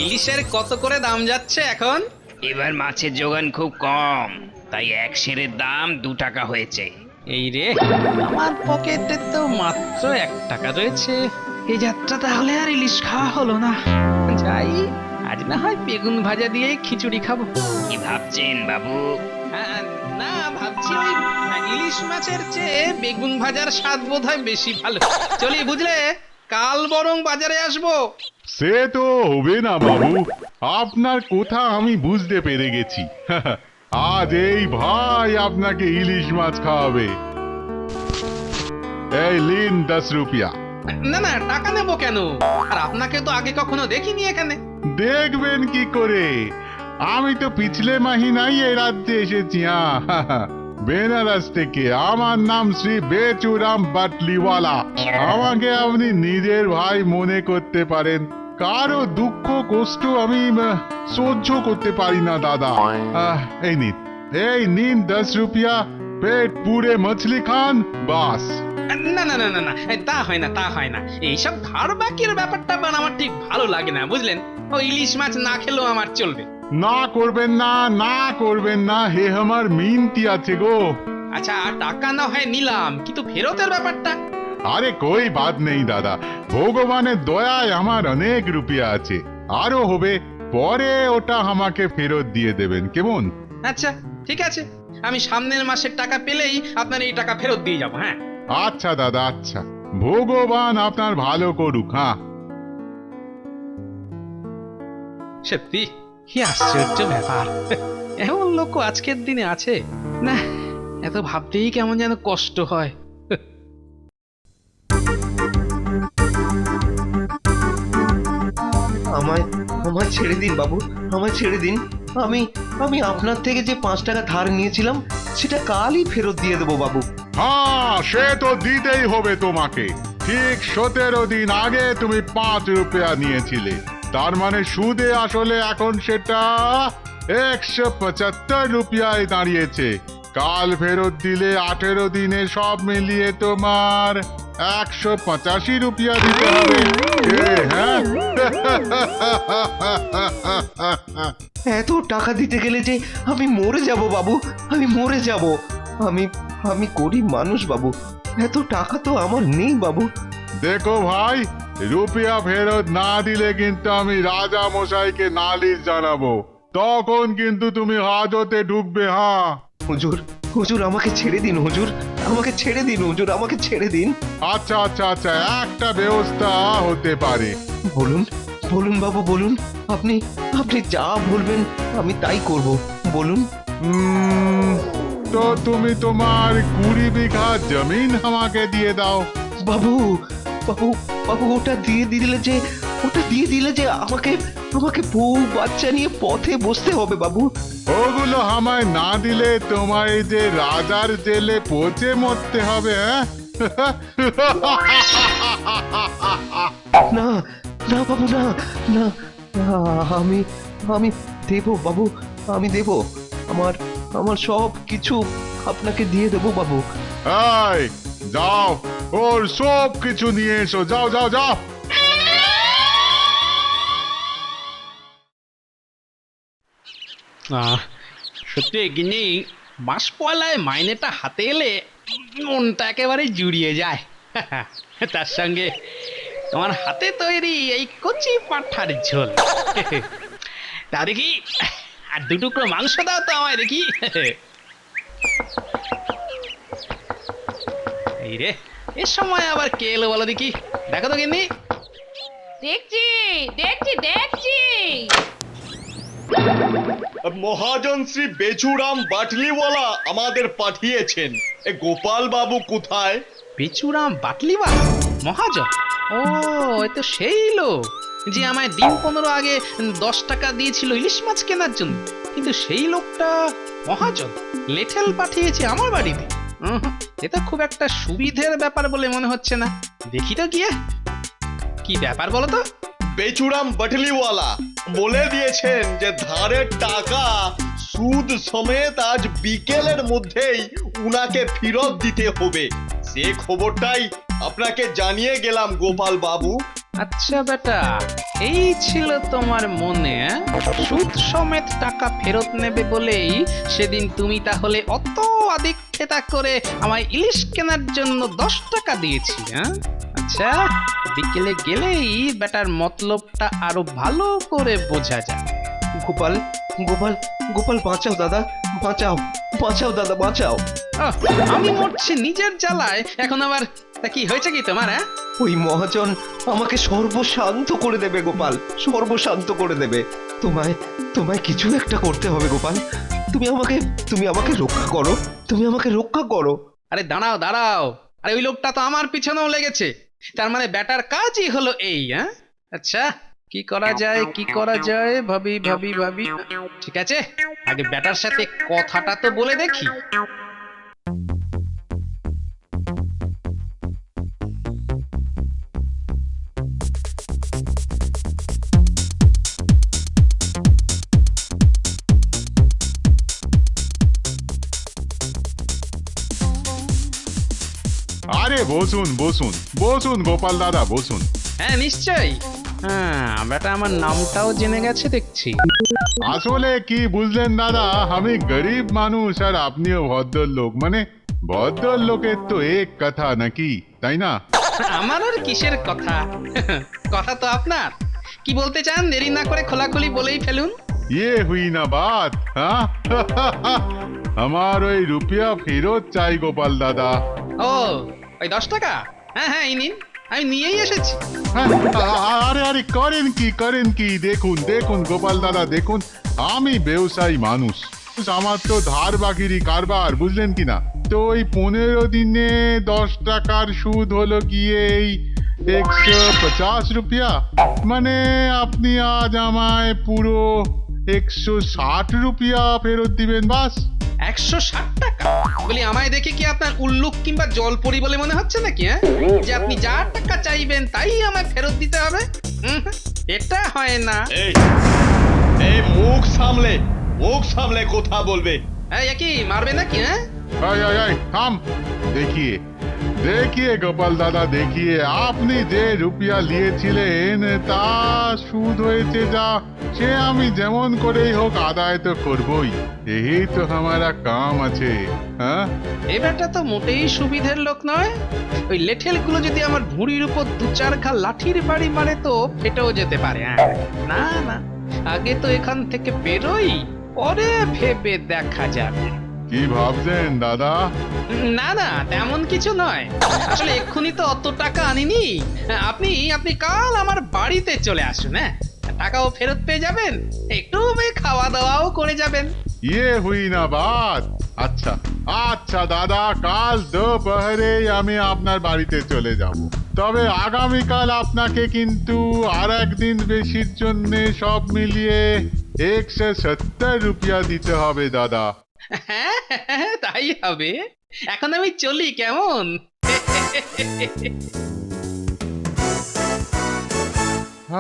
ইলিশের কত করে দাম যাচ্ছে এখন? এবার মাছের জোগান খুব কম, তাই এক সেরের দাম 2 টাকা হয়েছে। এই রে, আমার পকেটে তো মাত্র 1 টাকা রয়েছে। এই যাত্রা তাহলে আর ইলিশ খাওয়া হলো না। যাই, আজ না হয় বেগুন ভাজা দিয়ে খিচুড়ি খাবো। কি ভাবছেন বাবু? না, ভাবছি ওই ইলিশ মাছের চেয়ে বেগুন ভাজার স্বাদ বোধহয় বেশি ভালো। চলি বুঝলে, কাল বরং বাজারে আসবো। সে তো হবে না বাবু, আপনার কথা আমি বুঝতে পেরে গেছি। আজ এই ভাই আপনাকে ইলিশ মাছ খাওয়াবে। এই লিন 10 রুপিয়া। না না, টাকা নেবো কেন? আর আপনাকে তো আগে কখনো দেখিনি এখানে। দেখবেন কি করে, আমি তো পিছলে মহিনাই এই রাজ্যে এসেছি। বেনারস থেকে। আমার নাম শ্রী বেচুরাম বাটলিওয়ালা। আমাকে আপনি নিজের ভাই মনে করতে পারেন। কারো দুঃখ কষ্ট আমি সহ্য করতে পারি না দাদা। এই নিন 10 রুপিয়া, পেট পুরে মছলি খান, বাস। না না না না না, তা হয় না, তা হয় না। এইসব ধার বাকির ব্যাপারটা আমার ঠিক ভালো লাগে না, বুঝলেন? ও ইলিশ মাছ না খেলেও আমার চলবে। না করবেন না, না করবেন না, হে আমার মিনতি আছে গো। আচ্ছা, টাকা না হয় নিলাম, কিন্তু ফেরতের ব্যাপারটা? আরে কই বাত নেই দাদা, ভগবানের দয়ায় আমার অনেক রুপিয়া আছে, আরো হবে, পরে ওটা আমাকে ফেরত দিয়ে দেবেন, কেমন? আচ্ছা ঠিক আছে, আমি সামনের মাসের টাকা পেলেই আপনার এই টাকা ফেরত দিয়ে যাবো। হ্যাঁ আচ্ছা দাদা, আচ্ছা, ভগবান আপনার ভালো করুক। হ্যাঁ, সত্যি কি আশ্চর্য ব্যাপার, এমন লোক আজকের দিনে আছে না? এত ভাবতেই কেমন যেন কষ্ট হয়। আমায় আমায় ছেড়ে দিন বাবু, আমায় ছেড়ে দিন। আমি আমি আপনার থেকে যে 5 টাকা ধার নিয়েছিলাম সেটা কালই ফেরত দিয়ে দেবো বাবু। হ্যাঁ, সে তো দিতেই হবে তোমাকে। ঠিক 17 দিন আগে তুমি 5 রুপিয়া নিয়েছিলে, তার মানে সুদে আসলে এখন সেটা 175 রুপিয়ায় দাঁড়িয়েছে। কাল ফেরত দিলে 18 দিনে সব মিলিয়ে তোমার 185 রুপিয়া দিতে হবে। হ্যাঁ, এত টাকা দিতে গেলে যে আমি মরে যাব বাবু, আমি মরে যাব। আমি আমি গরিব মানুষ বাবু, এত টাকা তো আমার নেই বাবু। দেখো ভাই, রুপিয়া ফেরত না দিলে কিন্তু আমি রাজা মশাইকে নালিশ জানাবো, তখন কিন্তু তুমি হাজতে ঢুকবে। হ্যাঁ, হুজুর, হুজুর আমাকে ছেড়ে দিন হুজুর, আমাকে ছেড়ে দিন হুজুর, আমাকে ছেড়ে দিন। আচ্ছা আচ্ছা আচ্ছা, একটা ব্যবস্থা হতে পারে। বলুন বলুন বাবু বলুন, আপনি আপনি যা বলবেন আমি তাই করব, বলুন। তো তুমি তোমার 20 বিঘা জমিন আমাকে দিয়ে দাও। বাবু বাবু বাবু, ওটা দিয়ে দিলে যে আমাকে আমাকে বউ বাচ্চা নিয়ে পথে বসতে হবে বাবু। ওগুলো আমায় না দিলে তোমার এই যে রাজার জেলে পচে মরতে হবে। হ্যাঁ, না না বাবু, না না না, আমি আমি দেব বাবু, আমি দেব, আমার আমার সব কিছু আপনাকে দিয়ে দেবো বাবু। এই, যাও, ওর সব কিছু নিয়ে এসো, যাও যাও যাও। সত্যি গিন্নি, মাস পয়লায় মাইনেটা হাতে এলে মনটা একেবারে জুড়িয়ে যায়। তার সঙ্গে তোমার হাতে তৈরি এই কচি পাঠার ঝোল। তা দেখি, আর 2 টুকরো মাংস দাও তো আমায় দেখি। এই রে, এর সময় আবার কে এলো বলো দেখি, দেখো তো গিন্নি। দেখছি দেখছি দেখছি। মহাজন শ্রী বেচুরাম বাটলিওয়ালা আমাদের পাঠিয়েছেন। গোপাল বাবু কোথায়? বেচুরাম বাটলিওয়ালা মহাজন? ও, এ তো সেই লোক যে আমায় দিন 15 আগে 10 টাকা দিয়েছিল ইলিশ মাছ কেনার জন্য। কিন্তু সেই লোকটা মহাজন লেঠেল পাঠিয়েছে আমার বাড়িতে। এটা খুব একটা সুবিধের ব্যাপার বলে মনে হচ্ছে না। দেখি তো গিয়ে কি ব্যাপার বলো তো। বেচুরাম বাটলিওয়ালা বলে দিয়েছেন যে ধারের টাকা সুদ সমেত আজ বিকেলের মধ্যেই উনাকে ফেরত দিতে হবে। সে খবরটাই আপনাকে জানিয়ে গেলাম গোপাল বাবু। আচ্ছা বেটা, এই ছিল তোমার মনে, হ্যাঁ? সুদ সমেত টাকা ফেরত নেবে বলেই সেদিন তুমি তাহলে অত আদিক্ষেতা করে আমায় ইলিশ কেনার জন্য 10 টাকা দিয়েছি, হ্যাঁ? আচ্ছা, বিকেলে গেলেই বেটার মতলবটা আরো ভালো করে বোঝা যায়। গোপাল গোপাল গোপাল বাঁচাও দাদা, বাঁচাও বাঁচাও দাদা, বাঁচাও। আহ, আমি মরছি নিজের জ্বালায়, এখন আবার তা কি হয়েছে কি তোমার, হ্যাঁ? ওই মহাজন আমাকে সর্বশান্ত করে দেবে গোপাল, সর্বশান্ত করে দেবে। তোমায় তোমায় কিছু একটা করতে হবে গোপাল। তুমি আমাকে রক্ষা করো, তুমি আমাকে রক্ষা করো। আরে দাঁড়াও দাঁড়াও, আরে ওই লোকটা তো আমার পিছনেও লেগেছে, তার মানে ব্যাটার কাজই হলো এই, হ্যাঁ? আচ্ছা, কি করা যায় কি করা যায়, ভাবি ভাবি ভাবি। ঠিক আছে, আগে ব্যাটার সাথে কথাটা তো বলে দেখি। আরে বসুন বসুন বসুন গোপাল দাদা, বসুন। হ্যাঁ নিশ্চয়ই, হ্যাঁ ব্যাটা আমার নামটাও জেনে গেছে দেখছি। আসলে কি বুঝলেন দাদা, আমি গরিব মানুষ আর আপনিও ভদ্রলোক, মানে ভদ্রলোকের তো এক কথা নাকি, তাই না? আমার আর কিসের কথা, কথা তো আপনার। কি বলতে চান দেরি না করে খোলাখুলি বলেই ফেলুন। ইয়ে হুই না বাত, হ্যাঁ? আমার ওই রুপিয়া ফেরত চাই গোপাল দাদা। ও, ওই 10 টাকা? হ্যাঁ হ্যাঁ, এই নিন, আমি নিয়েই এসেছি। হ্যাঁ, আরে আরে করেন কি, দেখুন দেখুন গোপাল দাদা, দেখুন আমি ব্যবসায়ী মানুষ, আমার তো ধার বাকিরই কারবার, বুঝলেন কি না? তো ওই 15 দিনে 10 টাকার সুদ হলো গিয়ে এই 150 রুপিয়া, মানে আপনি আজ আমায় পুরো 160 রুপিয়া ফেরত দিবেন, বাস। 160 টাকা? বলি আমায় দেখে কি আপনার উল্লুক কিংবা জলপরি বলে মনে হচ্ছে নাকি, হ্যাঁ? যে আপনি যা টাকা চাইবেন তাই আমায় ফেরত দিতে হবে? এটা হয় না। এই এই মুখ সামলে কথা বলবে। এই কি মারবে নাকি, হ্যাঁ? এই, থাম। देखिए देखिए গোপাল দাদা, देखिए আপনি যে রুপিয়া নিয়েছিলেন তা সুদ হয়েছে যা, সে আমি যেমন করেই হোক আদায় তো করবই, এই তো हमारा কাম আছে, হ্যাঁ? এ ব্যাটা তো মোটেই সুবিধের লোক নয়। ওই লেঠেলগুলো যদি আমার ভুঁড়ির উপর 2-4 ঘা লাঠির বাড়ি মারে তো ফেটেও যেতে পারে, হ্যাঁ? না না, আগে তো এখান থেকে বেরোই, পরে ভেবে দেখা যাবে। কি ভাবছেন দাদা? না না, তেমন কিছু নয়, আসলে এক্ষুনি তো অত টাকা আনিনি। আপনি আপনি কাল আমার বাড়িতে চলে আসুন, হ্যাঁ? টাকাও ফেরত পেয়ে যাবেন, একটু খাওয়া দাওয়াও করে যাবেন। ইয়ে হুই না বাত। আচ্ছা আচ্ছা দাদা, কাল দুপুরে আমি আপনার বাড়িতে চলে যাব, তবে আগামীকাল আপনাকে কিন্তু আর একদিন বেশির জন্য সব মিলিয়ে 170 রুপিয়া দিতে হবে দাদা। হ্যাঁ হ্যাঁ, তাই হবে। এখন আমি চলি, কেমন?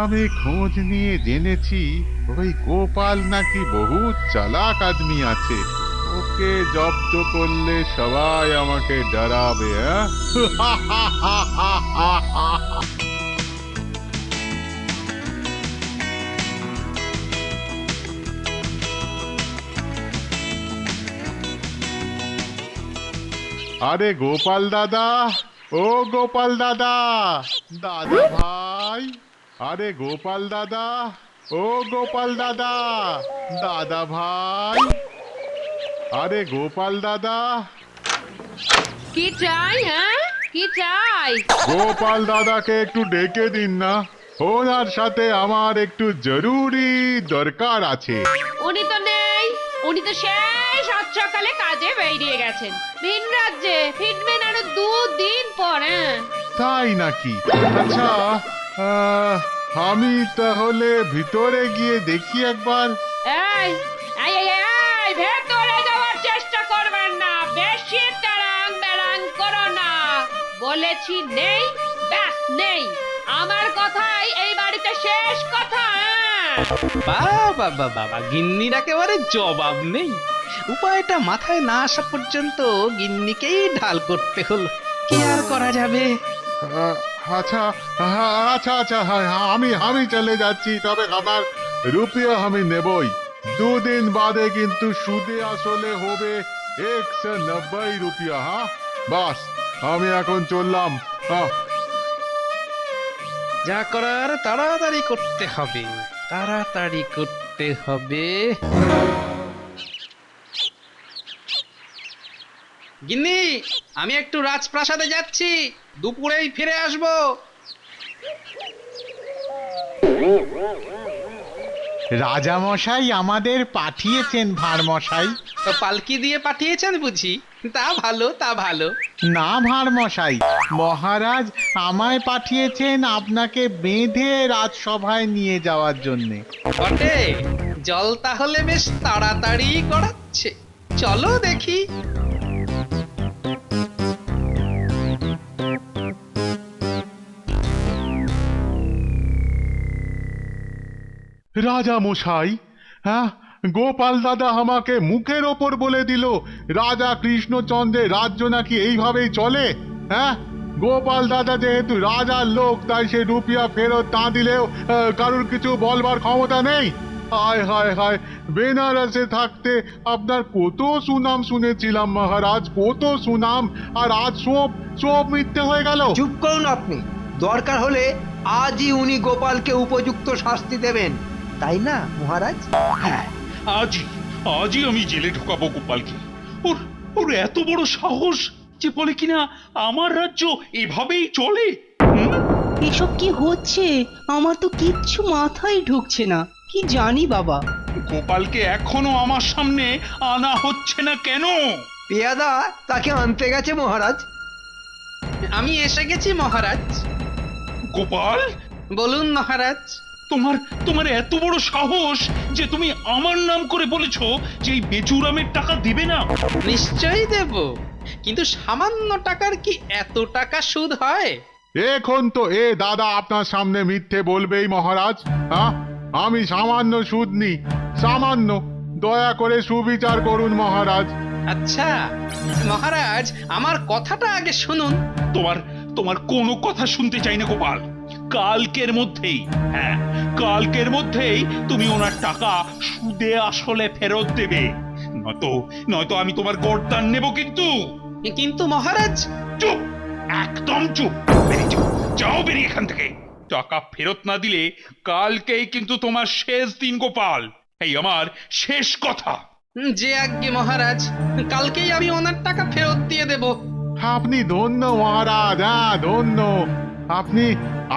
আমি খোঁজ নিয়ে জেনেছি ওই গোপাল নাকি বহু চালাক আদমি আছে, ওকে জব্দ করলে সবাই আমাকে ডরাবে, হ্যাঁ? আরে গোপাল দাদা, ও গোপাল দাদা, দাদা ভাই, আরে গোপাল দাদা, ও গোপাল দাদা, দাদা ভাই, আরে গোপাল দাদা, কি চাই, হ্যাঁ? কি চাই? গোপাল দাদাকে একটু ডেকে দিন না, ওনার সাথে আমার একটু জরুরি দরকার আছে। উনি তো নেই, উনি তো সেই সাত সকালে কাজে বেরিয়ে গেছেন, ভিন রাজ্যে ফিরবেন আরো 2 দিন পর, হ্যাঁ? তাই নাকি? আচ্ছা, আমি তাহলে ভিতরে গিয়ে দেখি একবার। এই এই এই এই, ভেতরে যাওয়ার চেষ্টা করবেন না, বেশি তাড়াং বেড়াং করো না, বলেছি নেই, ব্যাস নেই, আমার কথাই এই বাড়িতে শেষ কথা, হ্যাঁ? বাবা বাবা, গিন্নির একেবারে জবাব নেই। উপায়টা মাথায় না আসা পর্যন্ত গিন্নিকেই ঢাল করতে হলো, কি আর করা যাবে। আচ্ছা আচ্ছা আচ্ছা হ্যাঁ হ্যাঁ, আমি চলে যাচ্ছি, তবে আমার রুপিয়া আমি নেবই। 2 দিন বাদে কিন্তু সুদে আসলে হবে 190 রুপিয়া। হ্যাঁ বাস, আমি এখন চললাম। হ্যাঁ যা করার তাড়াতাড়ি করতে হবে, তাড়াতাড়ি করতে হবে। গিন্নি, আমি একটু রাজপ্রাসাদে যাচ্ছি, দুপুরেই ফিরে আসবো। রাজামশাই আমাদের পাঠিয়েছেন ভাঁড়মশাই। তো পালকি দিয়ে পাঠিয়েছেন বুঝি? তা ভালো, তা ভালো। না ভাঁড়মশাই, মহারাজ আমায় পাঠিয়েছেন আপনাকে বেঁধে রাজসভায় নিয়ে যাওয়ার জন্যে। বটে, জল তাহলে বেশ তাড়াতাড়ি গড়াচ্ছে। চলো দেখি। রাজা মশাই, হ্যাঁ গোপাল দাদা আমাকে মুখের ওপর বলে দিল রাজা কৃষ্ণচন্দ্রের রাজ্য নাকি এইভাবেই চলে। হ্যাঁ গোপাল দাদা যেহেতু রাজার লোক, তাই সে রুপিয়া ফেরত না দিলেও কারুর কিছু বলবার ক্ষমতা নেই। হায় হায় হায়, বেনারসে থাকতে আপনার কত সুনাম শুনেছিলাম মহারাজ, কত সুনাম, আর আজ সব সব মিথ্যে হয়ে গেল। চুপ করুন আপনি। দরকার হলে আজই উনি গোপালকে উপযুক্ত শাস্তি দেবেন, তাই না মহারাজ? আজই আমি জেলে ঢোকাবো গোপালকে। ওর ওর এত বড় সাহস যে বলে কিনা আমার রাজ্য এভাবেই চলে। এসব কি হচ্ছে? আমার তো কিচ্ছু মাথায় ঢুকছে না, কি জানি বাবা। গোপালকে এখনো আমার সামনে আনা হচ্ছে না কেন? পেয়াদা তাকে আনতে গেছে মহারাজ। আমি এসে গেছি মহারাজ। গোপাল, বলুন মহারাজ। তোমার তোমার এত বড় সাহস যে তুমি আমার নাম করে বলেছো যে এই বেচুরামের টাকা দেবে না? নিশ্চয়ই দেব, কিন্তু সামান্য টাকার কি এত টাকা সুদ হয়? এখন তো এ দাদা আপনার সামনে মিথ্যে বলবেই মহারাজ। হ্যাঁ আমি সামান্য সুদ নিই, সামান্য। দয়া করে সুবিচার করুন মহারাজ। আচ্ছা মহারাজ, আমার কথাটা আগে শুনুন। তোমার তোমার কোনো কথা শুনতে চাই না গোপাল। কালকের মধ্যেই, হ্যাঁ কালকের মধ্যেই তুমি ওনার টাকা সুদে আসলে ফেরত দেবে, নয়তো আমি তোমার গর্দান নেব। কিন্তু মহারাজ। চুপ, একদম চুপ, বেরিয়ে যাও, যাও বেরিয়ে এখান থেকে। টাকা ফেরত না দিলে কালকেই কিন্তু তোমার শেষ দিন গোপাল, এই আমার শেষ কথা। যে আজ্ঞে মহারাজ, কালকেই আমি ওনার টাকা ফেরত দিয়ে দেব। আপনি ধন্য মহারাজ, হ্যাঁ ধন্য। আপনি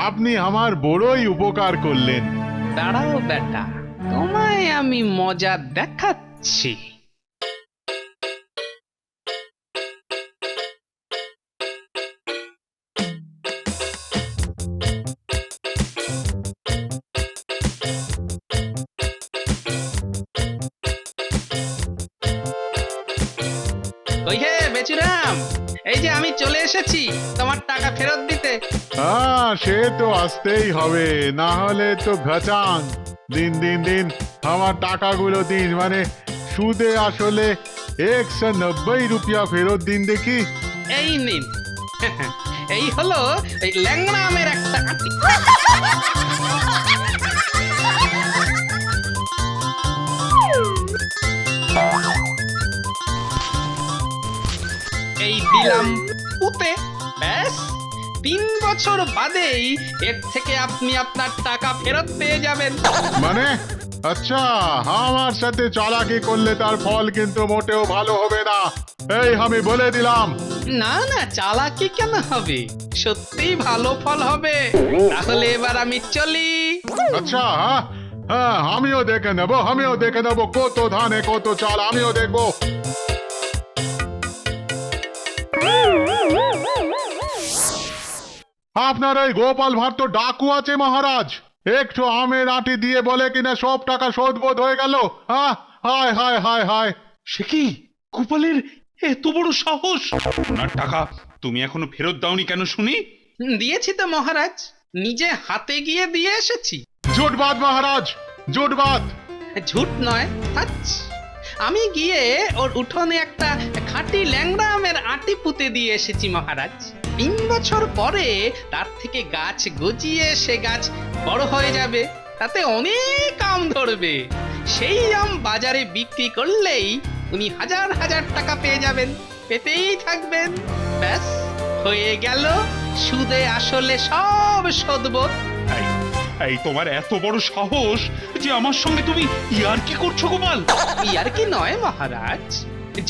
আপনি আমার বড়ই উপকার করলেন। দাঁড়াও বেটা, তোমায় আমি মজা দেখাচ্ছি। ওই হে বেচুরাম, এই যে আমি চলে এসেছি তোমার টাকা ফেরত দিতে। হ্যাঁ সে তো আসতেই হবে, না হলে তো ঘাচাং। দিন দিন দিন আমার টাকাগুলো দিন, মানে সুদে আসলে 190 রুপিয়া ফেরত দিন দেখি। এই নিন। এই হলো এই ল্যাংড়া আমের একটা আটি। এই দিলাম পুঁতে, ব্যাস 3 বছর বাদেই এর থেকে আপনি আপনার টাকা ফেরত পেয়ে যাবেন। মানে আচ্ছা, আমার সাথে চালাকি করলে তার ফল কিন্তু মোটেও ভালো হবে না, এই আমি বলে দিলাম। না না, চালাকি কেন হবে, সত্যিই ভালো ফল হবে। তাহলে এবার আমি চলি। আচ্ছা হ্যাঁ হ্যাঁ, আমিও দেখে নেবো কত ধানে কত চাল, আমিও দেখবো। আপনার এই গোপাল ভাঁড় তো ডাকু আছে মহারাজ, একটু আমের আঁটি দিয়ে বলে কিনা সব টাকা শোধবোধ হয়ে গেল। হ্যাঁ হায় হায় হায় হায়। সে কি, গোপালের এত বড় সাহস! ওনার টাকা তুমি এখনো ফেরত দাওনি কেন শুনি? দিয়েছি তো মহারাজ, নিজে হাতে গিয়ে দিয়ে এসেছি। জুটবাদ মহারাজ, জুটবাদ। ঝুট নয়, থাচ। আমি গিয়ে ওর উঠোনে একটা খাঁটি ল্যাংড়া আমের আটি পুঁতে দিয়ে এসেছি মহারাজ। 3 বছর পরে তার থেকে গাছ গজিয়ে সে গাছ বড় হয়ে যাবে, তাতে অনেক আম ধরবে। সেই আম বাজারে বিক্রি করলেই উনি হাজার হাজার টাকা পেয়ে যাবেন, পেতেই থাকবেন। ব্যাস হয়ে গেল সুদে আসলে সব শোধবোধ। এই তোমার এত বড় সাহস যে আমার সঙ্গে তুমি ইয়ার্কি করছো গোপাল? আর কি নয় মহারাজ,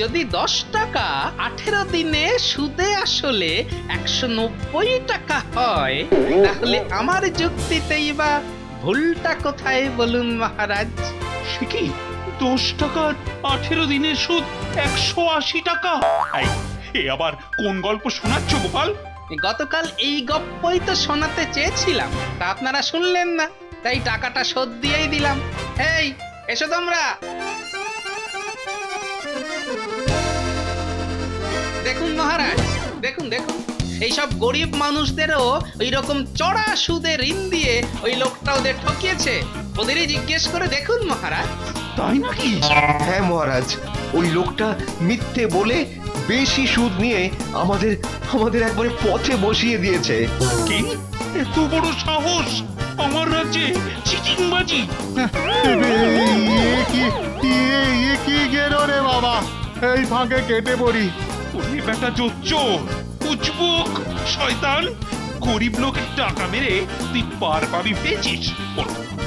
যদি 10 টাকা 18 দিনে সুদে আসলে 190 টাকা হয়, তাহলে আমার যুক্তিতেই বা ভুলটা কোথায় বলুন মহারাজ? সে কি 10 টাকার 18 দিনের সুদ 180 টাকা? এ আবার কোন গল্প শোনাচ্ছ গোপাল? গতকাল এই গপ্পই তো শোনাতে চেয়েছিলাম, তা আপনারা শুনলেন না, তাই টাকাটা শোধ দিয়েই দিলাম। এই এসো তোমরা। দেখুন মহারাজ, দেখুন দেখুন, এইসব গরিব মানুষদেরও ওই রকম চড়া সুদে ঋণ দিয়ে ওই লোকটা ওদের ঠকিয়েছে। ওদেরই জিজ্ঞেস করে দেখুন মহারাজ। তাই নাকি? হ্যাঁ মহারাজ, ওই লোকটা মিথ্যে বলে বেশি সুদ নিয়ে আমাদের আমাদের একবারে পথে বসিয়ে দিয়েছে। কি এত বড় সাহস আমার রাজ্যে চিটিংবাজি? এ কি গেলো রে বাবা, এই ফাঁকে কেটে পড়ি। ওরে বেটা জোচ্চোর, উজবুক শয়তান, গরিব লোকের টাকা মেরে তুই পার পাবি পেয়েছিস।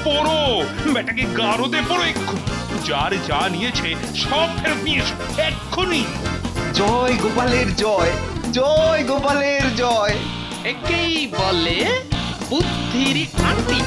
পড়ো বেটাকে গারদে পড়ো এক্ষুনি, যার যা নিয়েছে সব ফেরত নিয়ে এসো এক্ষুনি। জয় গোপালের জয়, জয় গোপালের জয়। একেই বলে বুদ্ধির আঁটি।